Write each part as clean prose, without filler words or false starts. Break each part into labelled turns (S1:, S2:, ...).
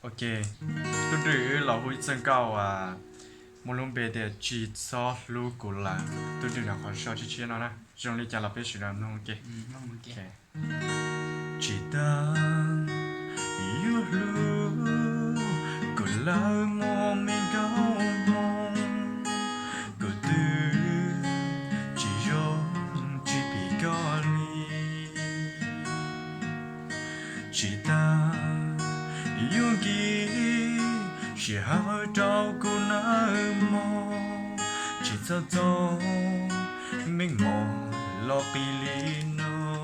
S1: Ok, tôi rửa là hối dân cao một lúc bé để chỉ so lưu cụ là tôi rửa là khó sao chỉ chia nó nè, trong lý trả là bé sửa nó ok.
S2: Ok.
S1: Ok. Chỉ ta yêu lưu cụ là một mình cao mong cụ tư chỉ dùng chỉ bị có ly chỉ ta yêu gì chỉ hai trao cô nỡ mò chỉ sao cho mình mò lo pi li no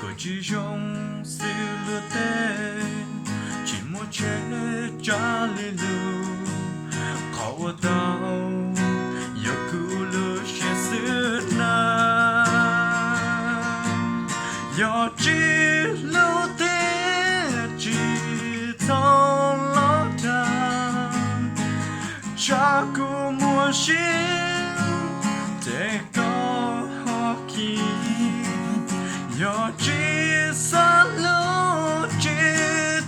S1: cô chỉ trong sự lừa tên chỉ muốn chết trả lời lu khó tao yêu cứ lừa sẽ xưa na yêu chỉ lâu thế chỉ thâu lót đàn cha cô muốn xin để có họ kỳ yêu chỉ xa lâu chỉ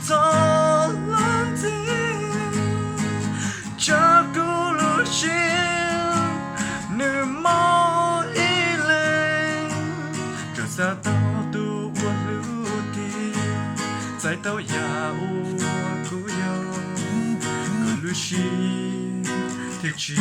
S1: thâu lót thế cha cô luôn xin nơi mơ ý lên cho xa tao tu qua lưu đi在都要孤有，个路西，天气。